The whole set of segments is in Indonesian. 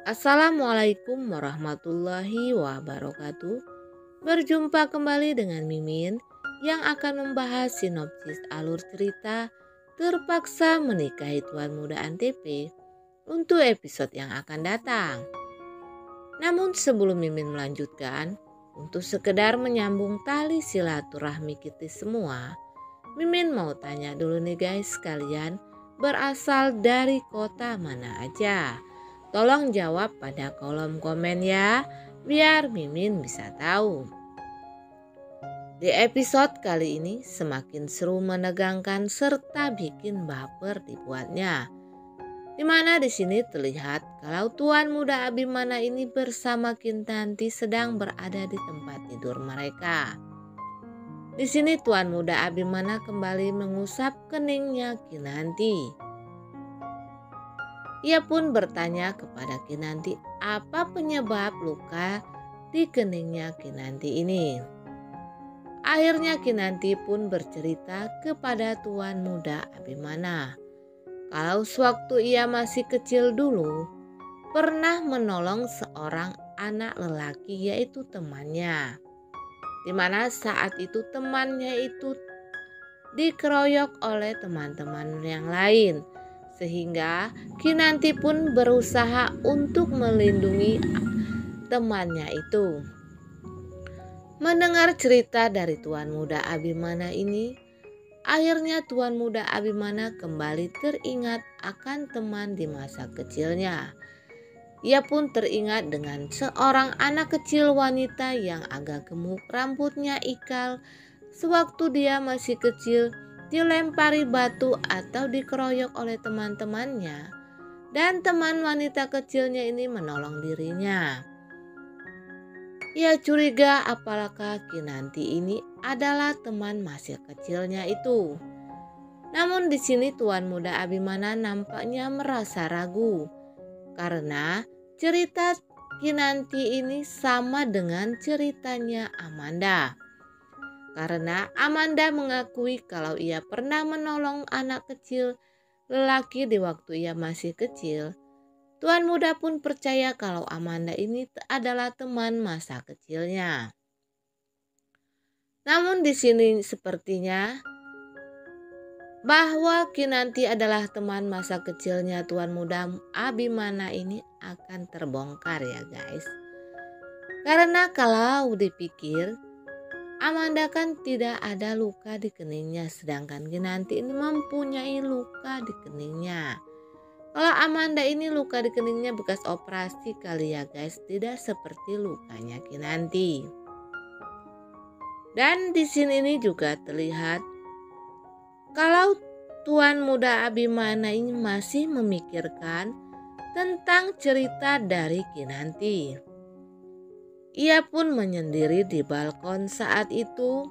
Assalamualaikum warahmatullahi wabarakatuh. Berjumpa kembali dengan Mimin yang akan membahas sinopsis alur cerita Terpaksa Menikahi Tuan Muda Antv untuk episode yang akan datang. Namun sebelum Mimin melanjutkan, untuk sekedar menyambung tali silaturahmi kita semua, Mimin mau tanya dulu nih guys, kalian berasal dari kota mana aja? Tolong jawab pada kolom komen ya, biar Mimin bisa tahu. Di episode kali ini semakin seru, menegangkan serta bikin baper dibuatnya. Dimana di sini terlihat kalau Tuan Muda Abimana ini bersama Kinanti sedang berada di tempat tidur mereka. Di sini Tuan Muda Abimana kembali mengusap keningnya Kinanti. Ia pun bertanya kepada Kinanti apa penyebab luka di keningnya Kinanti ini. Akhirnya Kinanti pun bercerita kepada Tuan Muda Abimana kalau sewaktu ia masih kecil dulu pernah menolong seorang anak lelaki, yaitu temannya. Dimana saat itu temannya itu dikeroyok oleh teman-teman yang lain, sehingga Kinanti pun berusaha untuk melindungi temannya itu. Mendengar cerita dari Tuan Muda Abimana ini, akhirnya Tuan Muda Abimana kembali teringat akan teman di masa kecilnya. Ia pun teringat dengan seorang anak kecil wanita yang agak gemuk, rambutnya ikal. Sewaktu dia masih kecil, dilempari batu atau dikeroyok oleh teman-temannya, dan teman wanita kecilnya ini menolong dirinya. Ia curiga apakah Kinanti ini adalah teman masa kecilnya itu. Namun di sini Tuan Muda Abimana nampaknya merasa ragu karena cerita Kinanti ini sama dengan ceritanya Amanda. Karena Amanda mengakui kalau ia pernah menolong anak kecil lelaki di waktu ia masih kecil, Tuan Muda pun percaya kalau Amanda ini adalah teman masa kecilnya. Namun di sini sepertinya bahwa Kinanti adalah teman masa kecilnya Tuan Muda Abimana ini akan terbongkar ya guys. Karena kalau dipikir, Amanda kan tidak ada luka di keningnya, sedangkan Kinanti ini mempunyai luka di keningnya. Kalau Amanda ini luka di keningnya bekas operasi kali ya guys, tidak seperti lukanya Kinanti. Dan di sini ini juga terlihat kalau Tuan Muda Abimana ini masih memikirkan tentang cerita dari Kinanti. Ia pun menyendiri di balkon saat itu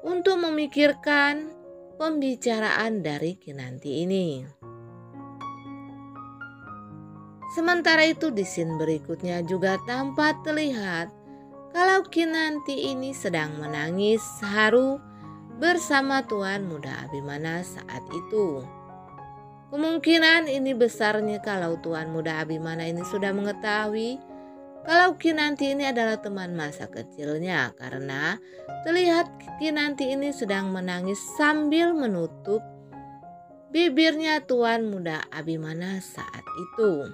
untuk memikirkan pembicaraan dari Kinanti ini. Sementara itu di scene berikutnya juga tampak terlihat kalau Kinanti ini sedang menangis haru bersama Tuan Muda Abimana saat itu. Kemungkinan ini besarnya kalau Tuan Muda Abimana ini sudah mengetahui kalau Kinanti ini adalah teman masa kecilnya, karena terlihat Kinanti ini sedang menangis sambil menutup bibirnya Tuan Muda Abimana saat itu.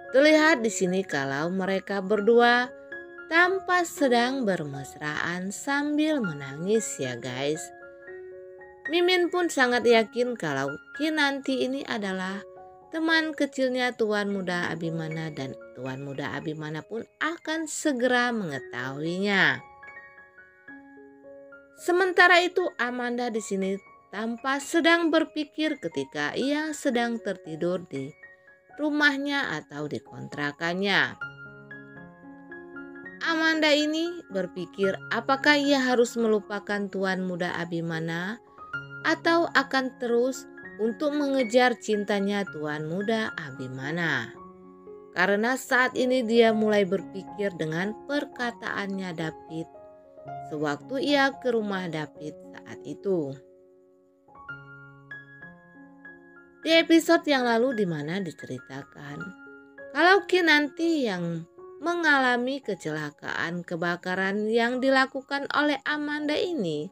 Terlihat di sini kalau mereka berdua tampak sedang bermesraan sambil menangis ya guys. Mimin pun sangat yakin kalau Kinanti ini adalah teman kecilnya Tuan Muda Abimana, dan Tuan Muda Abimana pun akan segera mengetahuinya. Sementara itu Amanda di sini tampak sedang berpikir ketika ia sedang tertidur di rumahnya atau di kontrakannya. Amanda ini berpikir apakah ia harus melupakan Tuan Muda Abimana atau akan terus untuk mengejar cintanya Tuan Muda Abimana. Karena saat ini dia mulai berpikir dengan perkataannya David sewaktu ia ke rumah David saat itu. Di episode yang lalu di mana diceritakan Kalau Kinanti yang mengalami kecelakaan kebakaran yang dilakukan oleh Amanda ini,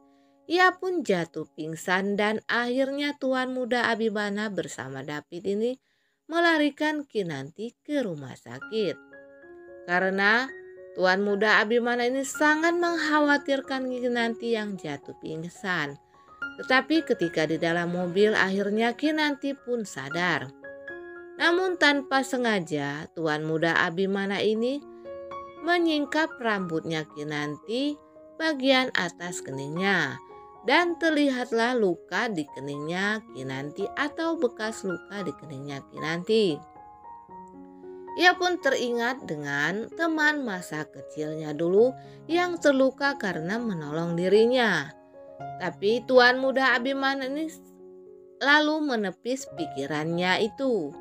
ia pun jatuh pingsan dan akhirnya tuan muda Abimana bersama David ini melarikan Kinanti ke rumah sakit. Karena tuan muda Abimana ini sangat mengkhawatirkan Kinanti yang jatuh pingsan. Tetapi ketika di dalam mobil akhirnya Kinanti pun sadar. Namun tanpa sengaja tuan muda Abimana ini menyingkap rambutnya Kinanti bagian atas keningnya. Dan terlihatlah luka di keningnya Kinanti atau bekas luka di keningnya Kinanti. Ia pun teringat dengan teman masa kecilnya dulu yang terluka karena menolong dirinya. Tapi tuan muda Abimana ini lalu menepis pikirannya itu.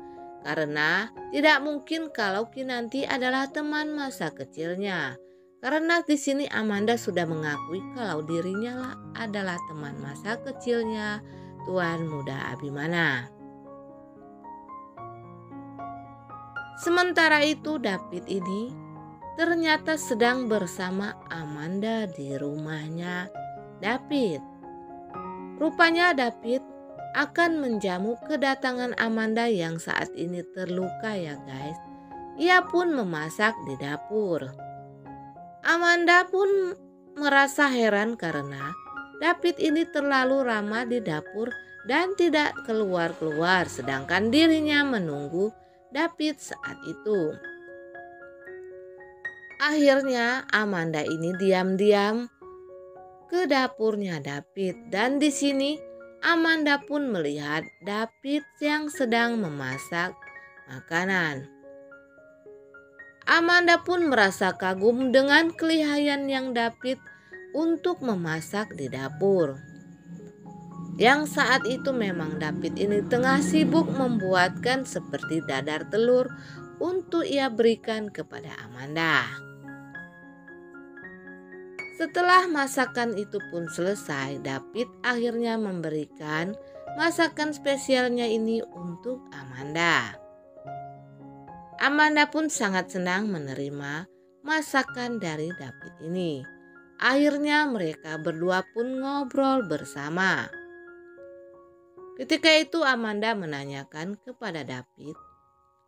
Karena tidak mungkin kalau Kinanti adalah teman masa kecilnya. Karena di sini Amanda sudah mengakui kalau dirinya adalah teman masa kecilnya tuan muda Abimana. Sementara itu David ini ternyata sedang bersama Amanda di rumahnya David. Rupanya David akan menjamu kedatangan Amanda yang saat ini terluka ya guys. Ia pun memasak di dapur. Amanda pun merasa heran karena David ini terlalu ramah di dapur dan tidak keluar-keluar sedangkan dirinya menunggu David saat itu. Akhirnya Amanda ini diam-diam ke dapurnya David dan di sini Amanda pun melihat David yang sedang memasak makanan. Amanda pun merasa kagum dengan kelihayan yang David untuk memasak di dapur. Yang saat itu memang David ini tengah sibuk membuatkan seperti dadar telur untuk ia berikan kepada Amanda. Setelah masakan itu pun selesai, David akhirnya memberikan masakan spesialnya ini untuk Amanda. Amanda pun sangat senang menerima masakan dari David ini. Akhirnya mereka berdua pun ngobrol bersama. Ketika itu Amanda menanyakan kepada David,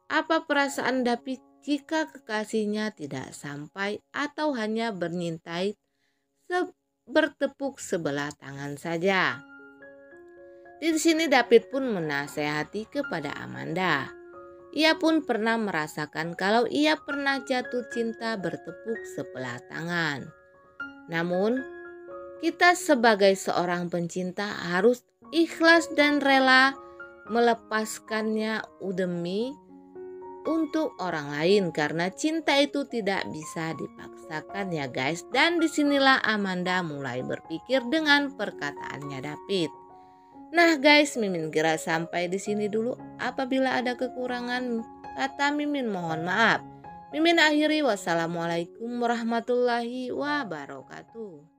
apa perasaan David jika kekasihnya tidak sampai atau hanya bernyintai bertepuk sebelah tangan saja. Di sini David pun menasehati kepada Amanda. Ia pun pernah merasakan kalau ia pernah jatuh cinta bertepuk sebelah tangan. Namun, kita sebagai seorang pencinta harus ikhlas dan rela melepaskannya demi untuk orang lain karena cinta itu tidak bisa dipaksakan ya guys. Dan disinilah Amanda mulai berpikir dengan perkataannya David. Nah guys, Mimin kira sampai di sini dulu. Apabila ada kekurangan kata Mimin mohon maaf. Mimin akhiri, wassalamualaikum warahmatullahi wabarakatuh.